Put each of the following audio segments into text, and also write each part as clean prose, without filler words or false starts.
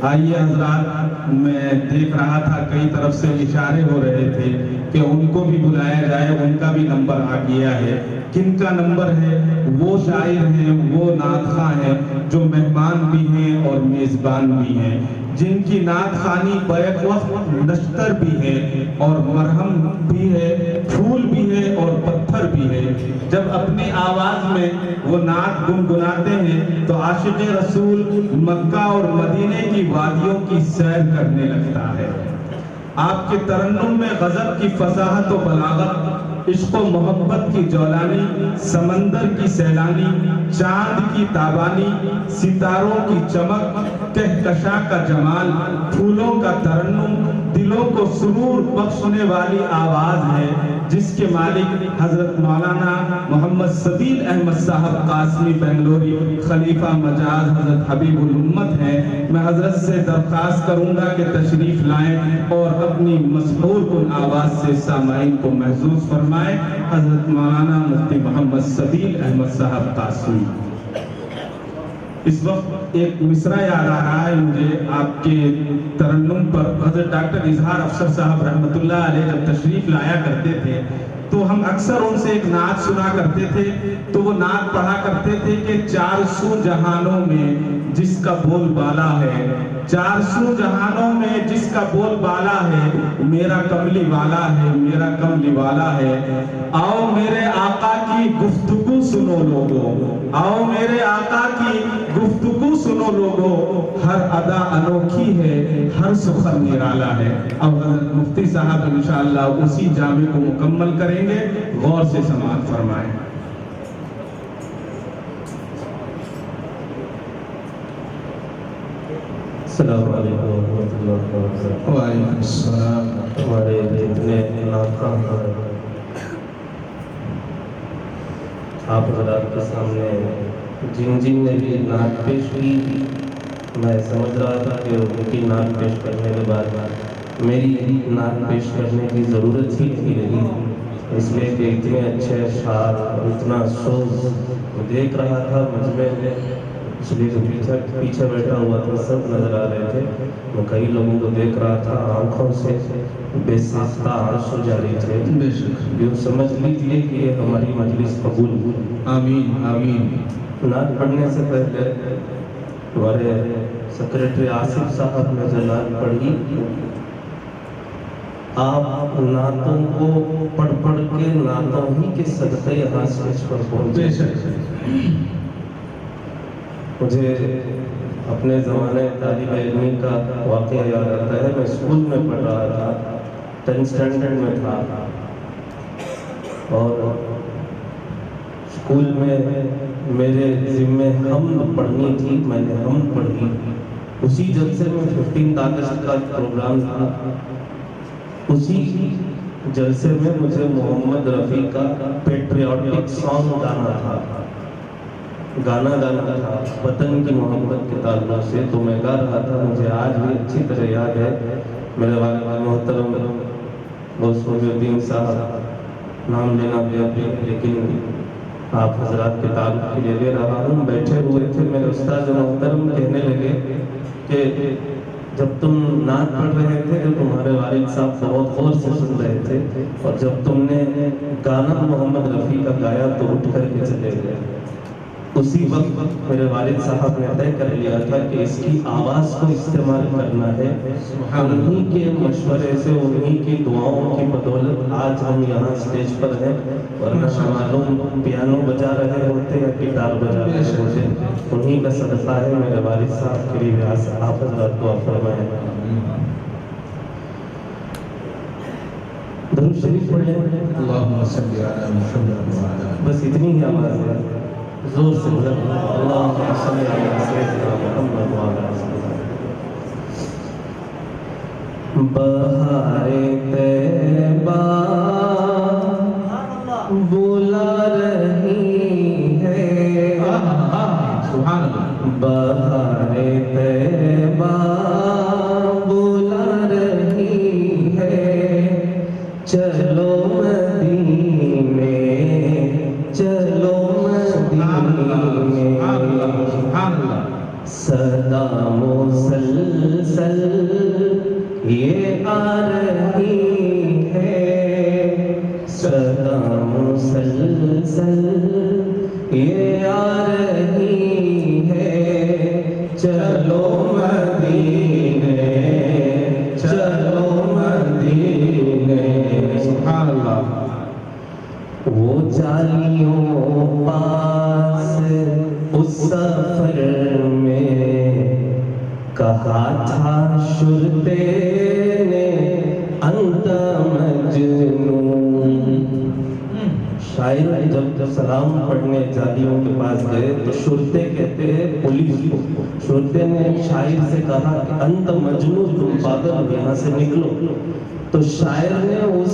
آئیے حضرات، میں دیکھ رہا تھا کئی طرف سے اشارے ہو رہے تھے کہ ان کو بھی بلایا جائے، ان کا بھی نمبر آ گیا ہے۔ کن کا نمبر ہے؟ وہ شاعر ہیں، وہ نعت خواں ہیں جو مہمان بھی ہیں اور میزبان بھی ہیں، جن کی نعت خوانی بیک وقت نشتر بھی ہے اور مرہم بھی ہے، پھول بھی ہے اور پتھر بھی ہے۔ جب اپنی آواز میں وہ نعت گنگناتے ہیں تو عاشق رسول مکہ اور مدینے کی وادیوں کی سیر کرنے لگتا ہے۔ آپ کے ترنم میں غضب کی فصاحت و بلاغت، عشق و محبت کی جولانی، سمندر کی سیلانی، چاند کی تابانی، ستاروں کی چمک، کہکشاں کا جمال، پھولوں کا ترنم، دلوں کو سرور بخشنے والی آواز ہے، جس کے مالک حضرت مولانا محمد سبیل احمد صاحب قاسمی بنگلوری خلیفہ مجاز حضرت حبیب الامت ہیں۔ میں حضرت سے درخواست کروں گا کہ تشریف لائیں اور اپنی مسحور کن آواز سے سامعین کو محظوظ فرمائیں۔ حضرت مولانا مفتی محمد سبیل احمد صاحب قاسمی۔ اس وقت ایک مصرع یاد آ رہا ہے مجھے آپ کے ترنم پر۔ حضرت ڈاکٹر اظہار افسر صاحب رحمۃ اللہ علیہ جب تشریف لایا کرتے تھے تو ہم اکثر ان سے ایک نعت سنا کرتے تھے، تو وہ نعت پڑھا کرتے تھے کہ چار سو جہانوں میں جس کا بول بالا ہے، چار سو جہانوں میں جس کا بول بالا ہے، میرا کملی والا ہے، میرا کملی والا ہے۔ آؤ میرے آقا کی گفتگو سنو لوگو، آؤ میرے آقا کی گفتگو سنو لوگو، ہر ادا انوکھی ہے، ہر سخن نرالا ہے۔ اب حضرت مفتی صاحب انشاءاللہ اسی جامع کو مکمل کریں گے، غور سے سماعت فرمائیں۔ السلام علیکم ورحمۃ اللہ وبرکاتہ۔ وعلیکم السلام۔ ہمارے جتنے ناخواں ہیں آپ حضرات کے سامنے جن جن نے بھی نعت پیش کی، میں سمجھ رہا تھا کہ ان کی نعت پیش کرنے کے بعد میری نعت پیش کرنے کی ضرورت ہی نہیں رہی، اس لیے کہ اتنے اچھے اشعار اور اتنا سوز میں دیکھ رہا تھا مجمع میں، اس لیے جو پیچھے بیٹھا ہوا تھا سب نظر آ رہے تھے، میں کئی لوگوں کو دیکھ رہا تھا، آنکھوں سے بے ساختہ آنسو جاری تھے۔ یوں سمجھ لیجیے کہ یہ ہماری مجلس قبول ہوئی۔ آمین آمین۔ نعت پڑھنے سے پہلے ہمارے سیکریٹری آصف صاحب نے جو نعت پڑھی، آپ نعتوں کو پڑھ پڑھ کے نعتوں ہی کے صدقے یہاں اسٹیج پر پہنچے۔ مجھے اپنے زمانے طالب علمی کا واقعہ یاد آتا ہے۔ میں اسکول میں پڑھ رہا تھا، 10th اسٹینڈرڈ میں تھا، اور اسکول میں میرے ذمے حمد پڑھنی تھی، میں نے حمد پڑھی۔ اسی جلسے میں 15 اگست کا پروگرام تھا، اسی جلسے میں مجھے محمد رفیع کا پیٹریوٹک سانگ گانا تھا، وطن کی محبت کے تعلق سے، تو میں گا رہا تھا۔ مجھے آج بھی اچھی طرح یاد ہے، میرے والد محترم غوث محی الدین صاحب، نام لینا بھی ابھی لیکن آپ حضرات کے تعلق کے لیے لے رہا ہوں، بیٹھے ہوئے تھے، میرے استاد محترم کہنے لگے کہ جب تم نعت پڑھ رہے تھے تو تمہارے والد صاحب بہت غور سے سن رہے تھے، اور جب تم نے گانا محمد رفیع کا گایا تو اٹھ کر کے چلے گئے۔ اسی وقت میرے والد صاحب نے طے کر لیا تھا کہ اس کی آواز کو استعمال کرنا ہے۔ انہی کے مشورے سے، انہی کی دعاؤں کی بدولت آج ہم یہاں اسٹیج پر ہیں، ورنہ معلوم پیانو بجا رہے ہوتے یا گٹار بجا رہے ہوتے۔ انہی کا صدقہ ہے، میرے والد صاحب کے لیے آپ حضرات دعا فرمائیں۔ درود شریف پڑھیں۔ اللہم صلی علی محمد وعلی آلہ۔ بس اتنی ہی آواز ہے، زور سے بلند۔ اللہم صلی علی سیدنا محمد وعلی آلہ۔ بہار طیبہ بلا رہی ہے، سبحان اللہ۔ بہار طیبہ بلا رہی ہے، چلو مدینے، چلو مدینے، صدا مسلسل یہ آ رہی ہے، صدا مسلسل یہ آ رہی ہے، چلو مدینے چلو مدینے۔ سبحان اللہ۔ وہ جالیوں پاس اس سفر میں کہا تھا شرطے نے انت مجنون۔ شاعر جب سلام پڑھنے جالیوں کے پاس گئے تو شرطے کہتے ہیں پولیس کو، شرطے نے شاعر سے کہا کہ انت مجنون، تم پاگل ہو، یہاں سے نکلو۔ تو شاعر نے اس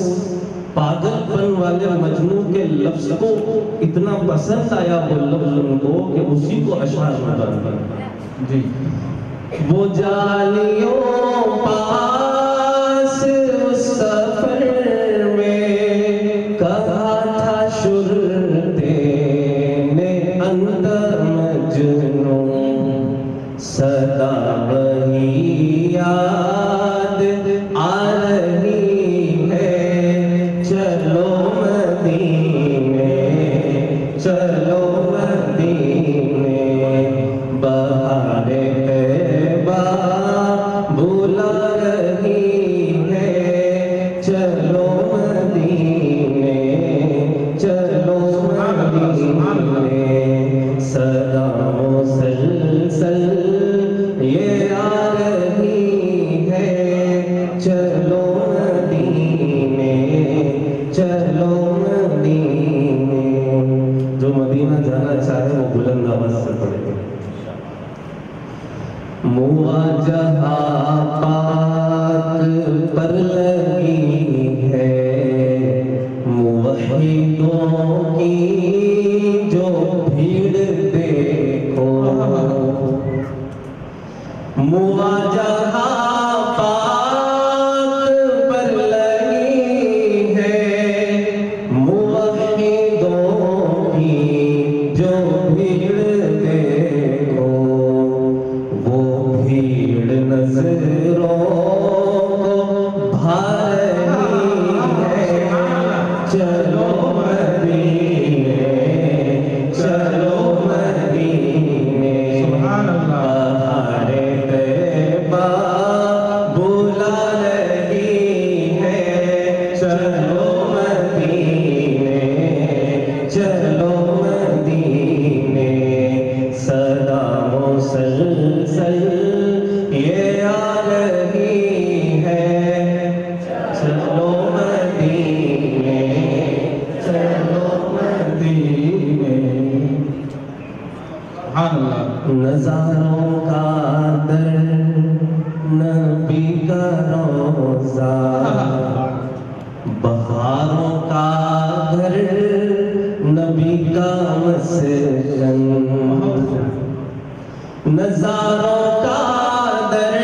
پاگل پن والے مجنون کے لفظ کو اتنا پسند آیا، وہ لفظ ان کو، کہ اسی کو اشعار میں ڈال دیا۔ جی۔ وہ جالیوں پاس اس سفر میں کہا تھا شرطے نے انت مجنون، صدا وہی یاد آ رہی ہے، چلو مدینے چلو مدینے، بہار طیبہ بلا رہی ہے، چلو مدینے چلو مدینے، صدا مسلسل یہ آ رہی ہے، چلو مدینے چلو مدینے۔ جو مدینہ جانا چاہے وہ بلند آواز سے پڑھے۔ مواجہہ پاک پر لگی ہے موحدوں کی جو بھیڑ دیکھو، مواجہہ پاک پر لگی ہے موحدوں کی جو بھیڑ دیکھو، وہ بھیڑ نظروں کو بھا رہی ہے، چلو مدینے چلو مدینے، سبحان اللہ۔ بہار طیبہ بلا رہی ہے، چلو مدینے چلو مدینے، صدا مسلسل یہ آ رہی ہے، چلو مدینے چلو مدینے۔ سبحان اللہ۔ نظاروں کا در نبی کا روزہ، بہاروں کا گھر نبی کا مسکن، نظاروں کا در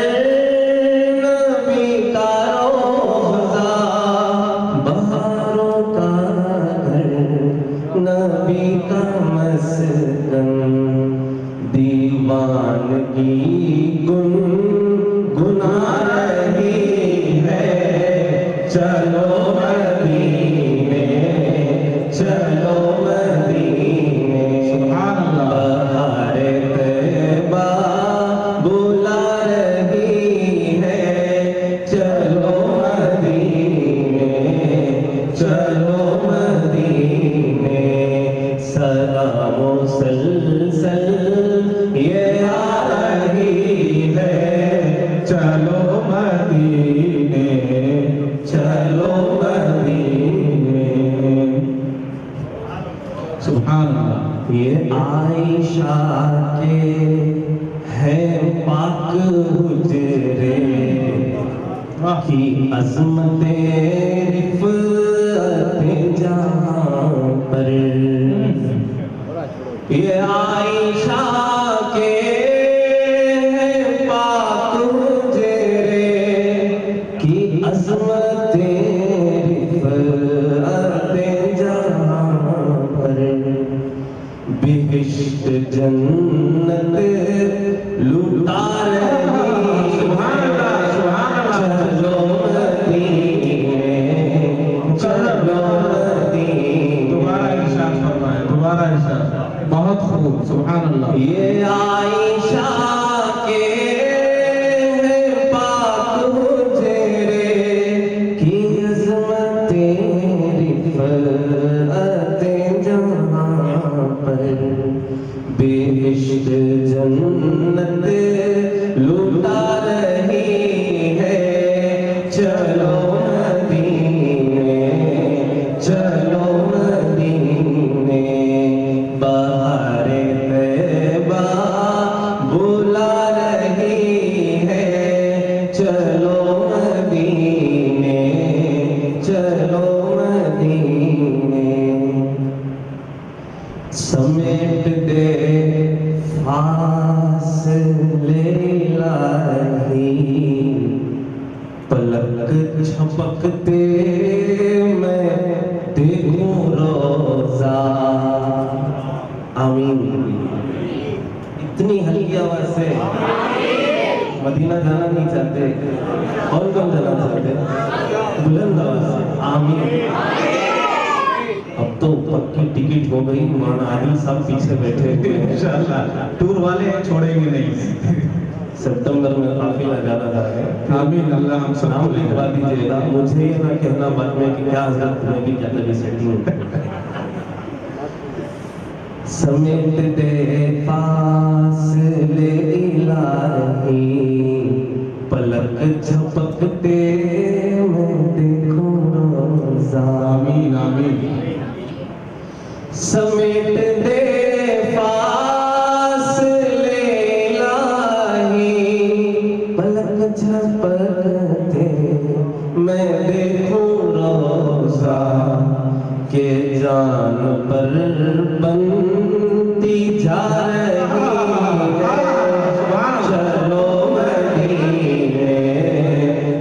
نبی کا روزہ، بہاروں کا گھر نبی کا مسکن، دیوانگی گنگنا رہی ہے، چلو مدینے چلو مدینے، سبحان اللہ۔ بہار طیبہ بلا رہی ہے، چلو مدینے چلو مدینے، صدا مسلسل یہ آ رہی ہے، چلو مدینے چلو مدینے۔ سبحان اللہ۔ یہ عائشہ کے ہیں پاک حجرے کی عظمت رفعت جہاں پر، یہ عائشہ کے ہیں پاک حجرے کی عظمت رفعت جہاں پر، بہشت جنت لوٹا رہی سبحان اللہ سبحان اللہ چلو مدینے چلو مدینے دوبارہ ارشاد فرمائے دوبارہ ارشاد بہت خوب سبحان اللہ یہ عائشہ کے ہیں پاک حجرے کی عظمتیں رفعتیں جہاں پر بہشت جنت لوٹا رہی ہے چلو مدینے چلو مدینے بہار طیبہ بلا رہی ہے چلو مدینے چلو مدینے سمیٹ دے فاصلے الہی پلک جھپکتے میں دیکھوں روزہ آمین اتنی ہلکی آواز سے مدینہ جانا نہیں چاہتے اور کون جانا چاہتے بلند آواز سے آمین اب تو پکی ٹکٹ ہو گئی مولانا عادل صاحب پیچھے بیٹھے ہوئے ہیں انشاءاللہ ٹور والے چھوڑیں گے نہیں سپتمبر میں قافلہ جانا ہے آمین اللہ ہم سب نام کو لکھوا دیجیے گا مجھے یہ نہ کہنا بعد میں کہ کیا حضرت نے بھی کیا لگی سیٹنگ سمیٹ دے فاصلے الہی پلک جھپکتے میں دیکھوں روزہ آمین آمین سمیٹ دے فاصلے الہی پلک جھپکتے میں دیکھوں روزہ کہ جان پر بنتی جا رہی ہے چلو مدینے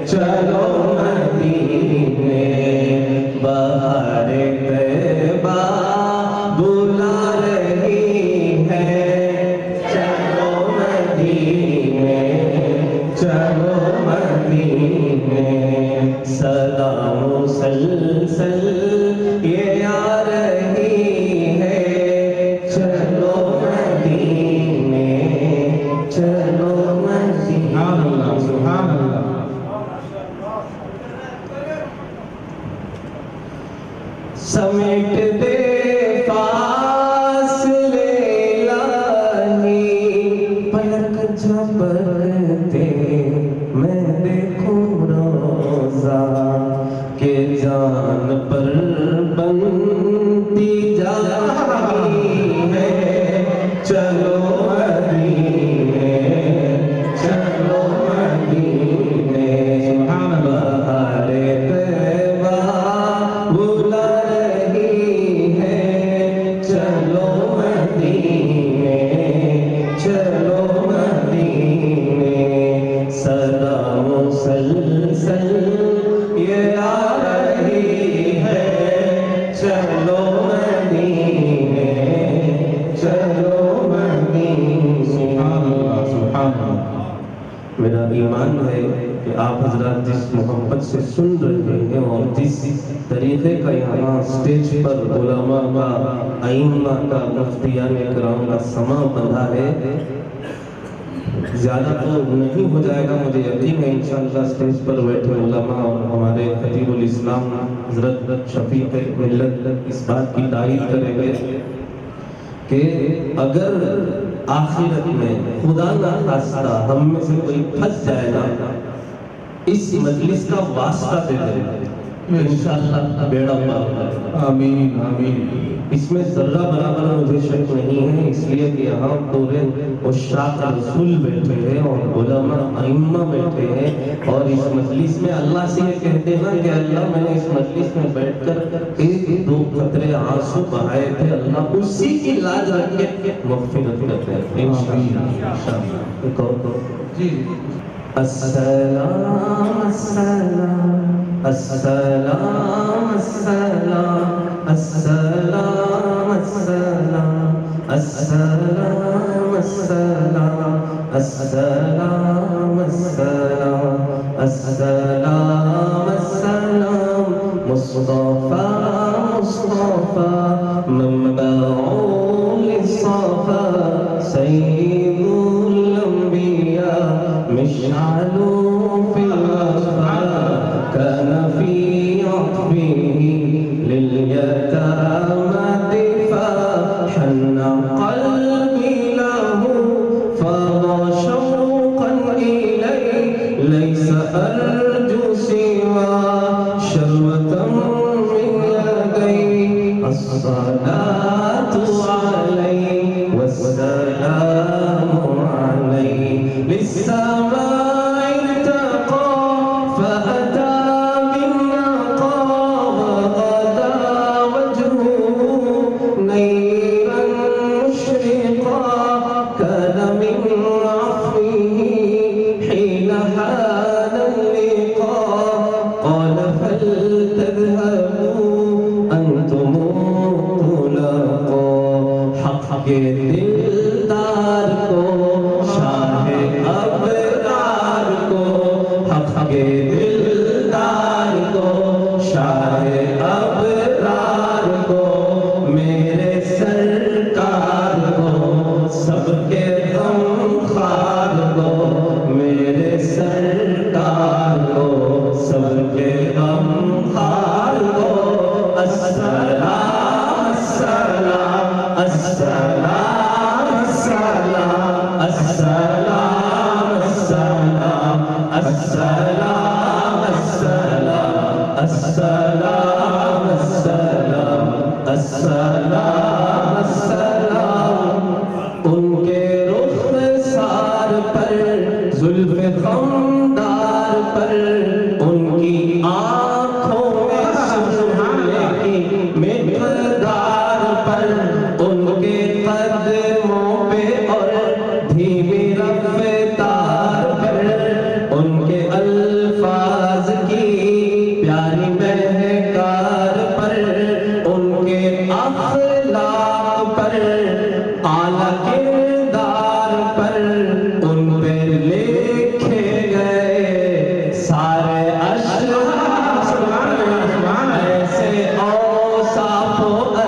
چلو مدینے بہار طیبہ بلا رہی ہے چلو مدینے چلو مدینے صدا مسلسل یہ آ رہی ہے چلو مدینے چلو مدینے سبحان اللہ سبحان اللہ سمیٹ دے فاصلے الہی پلک جھپکتے میں دیکھوں روزہ کہ جان پر بنتی جا رہی ہے چلو مدینے چلو مدینے سبحان اللہ بہار طیبہ بلا رہی ہے چلو مدینے چلو مدینے صدا مسلسل یہ آ رہی ہے چلو مدینے چلو مدینے سبحان اللہ سبحان اللہ میرا ایمان ہے کہ آپ حضرات جس محبت سے سن رہے ہیں اور جس طریقے کا یہاں سٹیج پر علماء کا ائمہ کا مفتیان کرام کا سما بندھا ہے زیادہ تو نہیں ہو جائے گا مجھے یقین ہے انشاءاللہ سٹیج پر بیٹھے علماء اور ہمارے خطیب الاسلام حضرت شفیق ملت اس بات کی تائید کریں گے کہ اگر آخرت میں خدا نہ خواستہ ہم میں سے کوئی پھنس جائے گا اس مجلس کا واسطہ دے دے انشاءاللہ بیڑا پار آمین آمین اس میں ذرہ برابر مجھے شک نہیں ہے اس لیے کہ یہاں پورے عشاق رسول بیٹھے ہیں اور علماء ائمہ بیٹھے ہیں اور اس مجلس میں اللہ سے یہ کہتے ہیں کہ اللہ میں نے اس مجلس میں بیٹھ کر ایک دو قطرے آنسو بہائے تھے اللہ اسی کی لاج رکھ کے مغفرت کرتے ہیں انشاءاللہ ایک اور کو جی السلام السلام السلام السلام السلام السلام السلام السلام السلام السلام السلام السلام مصطفى مصطفى منبع للصفا سيد الأنبياء مشعل في الأسفار كان في عطفه لليتامى دفاع حن قلبي له فاض شوقا إليه ليس أرجو سوى شربة من يديه الصلاة عليه والسلام عليه للسماء ارتقى فأتى بالنقى وغدا وجهه نيرا مشرقا كان من عفوه حين حان اللقاء قال فلتذهبوا أنتم طلقاء حق دلدار کو شاہ ابرار کو حق دلدار کو شاہ ابرار کو میرے سرکار کو سب کے غمخوار کو میرے سرکار کو سب کے غمخوار کو السلام السلام السلام السلام السلام السلام السلام السلام السلام السلام السلام السلام ان کے رخسار پر زلف خمدار پر ان کی آنکھوں میں سرمے کی مقدار پر ان کے قدموں پہ اور دھیمی رفتار پر ان کے الفاظ کی پیاری مہکار پر ان کے اخلاق پر اعلیٰ کردار پر ان پہ لکھے گئے سارے اشعار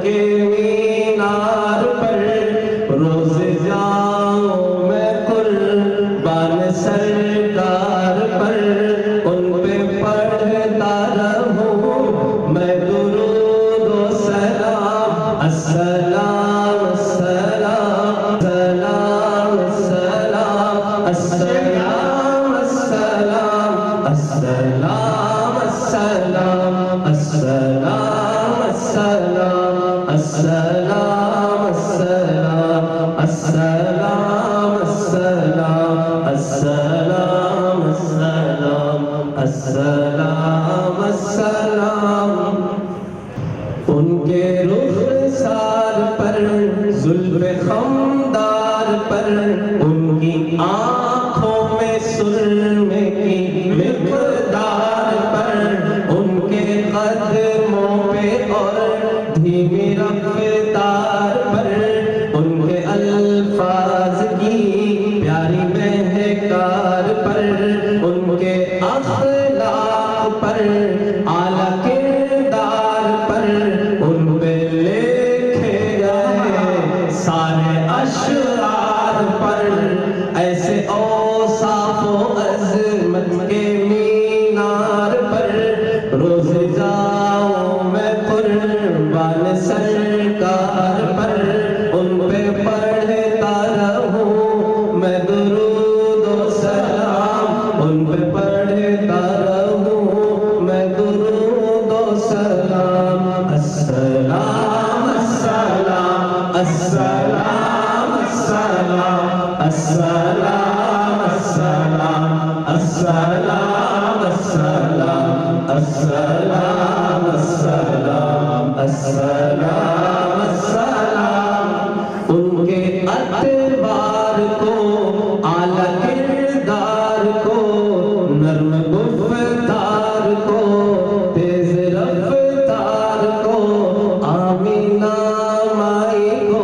ایسے اوصاف و عظمت کے مینار پر روز جاؤں میں قربان سرکار پر ان پہ پڑھتا رہوں میں درود و سلام السلام السلام السلام السلام السلام السلام السلام السلام السلام السلام السلام السلام السلام السلام السلام السلام ان کے رخسار پر زلف خمدار پر ان کی آنکھوں میں سرمے کی مقدار پر ان کے قدموں پہ اور دھیمی رفتار پر ان کے الفاظ کی پیاری مہکار پر ان کے اخلاق پر اعلیٰ کردار پر ان پہ لکھے گئے سارے اشعار پر ایسے اوصاف و عظمت کے مینار پر روز جاؤں میں قربان سرکار پر ان پہ پڑھتا رہوں میں درود و سلام ان پہ پڑھتا رہوں میں درود و سلام السلام السلام السلام السلام السلام السلام السلام السلام السلام السلام السلام السلام ان کے اتبار کو اعلیٰ کردار کو نرم گفتار کو تیز رفتار کو آمینہ مائی کو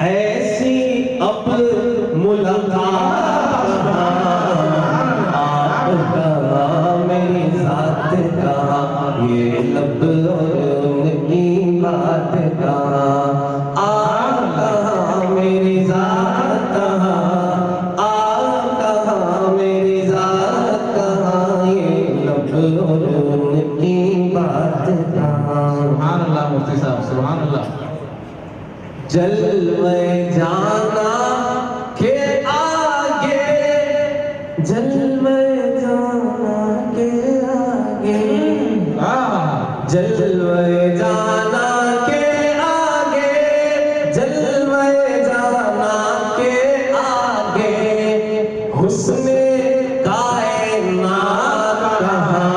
ایسی اب ملاقات آپ کہاں میری ذات کہاں یہ لب اور ان کی بات کہاں آپ کہاں میری ذات کہاں آپ کہاں میری ذات کہاں یہ لب اور ان کی بات کہاں سبحان اللہ مفتی صاحب سبحان اللہ جلوے جانا کے آگے جلوے جانا کے آگے جلوے جانا کے آگے جلوے جانا کے آگے حسن کائنات کہاں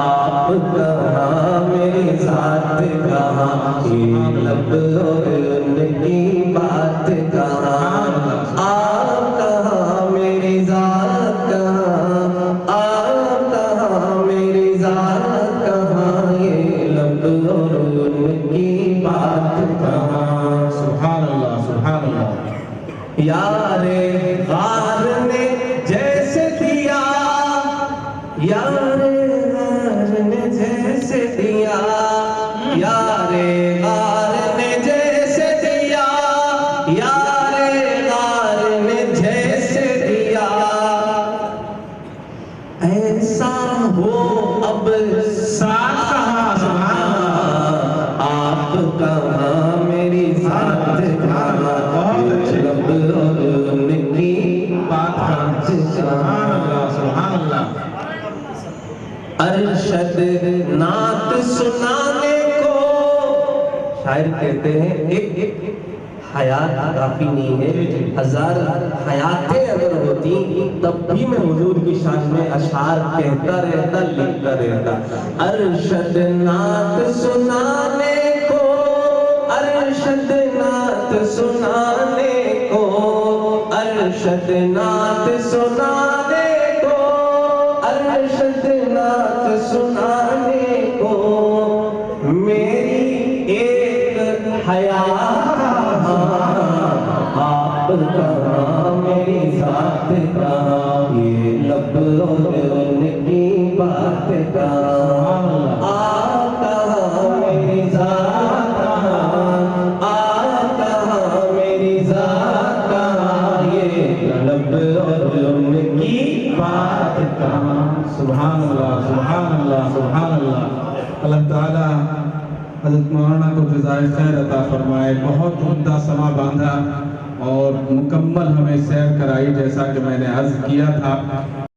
آپ کہاں میری ذات کہاں یہ لب اور ان کی بات کہاں آپ کہاں میری ذات کہاں آپ کہاں میری ذات کہاں یہ لب اور ان کی بات کہاں سبحان اللہ سبحان اللہ یار غار نے جیسے دیا یار غار نے جیسے دیا یار غار نے جیسے دیا یار غار نے جیسے دیا ایسا ہو اب ساتھ کہاں سبحان اللہ آپ کہاں میری ذات کہاں بہت اچھے لب اور ان کی بات کہاں سبحان اللہ سبحان اللہ ارشد نعت سنانے کو شاعر کہتے ہیں ایک حیات کافی نہیں ہے ہزار حیاتیں اگر ہوتی تب بھی میں حضور کی شان میں اشعار کہتا رہتا لکھتا رہتا ارشد نعت سنانے کو ارشد نعت سنانے کو ارشد نعت سنانے کو ارشد نعت سنانے کو میری ایک حیات آپ کہاں میری ذات کہاں یہ لب اور ان کی بات کہاں آپ کہاں میری ذات کہاں آپ کہاں میری ذات کہاں یہ لب اور ان کی بات کہاں سبحان اللہ سبحان اللہ سبحان اللہ اللہ تعالیٰ حضرت مولانا کو جزائے خیر عطا فرمائے بہت عمدہ سما باندھا اور مکمل ہمیں سیر کرائی جیسا کہ میں نے عرض کیا تھا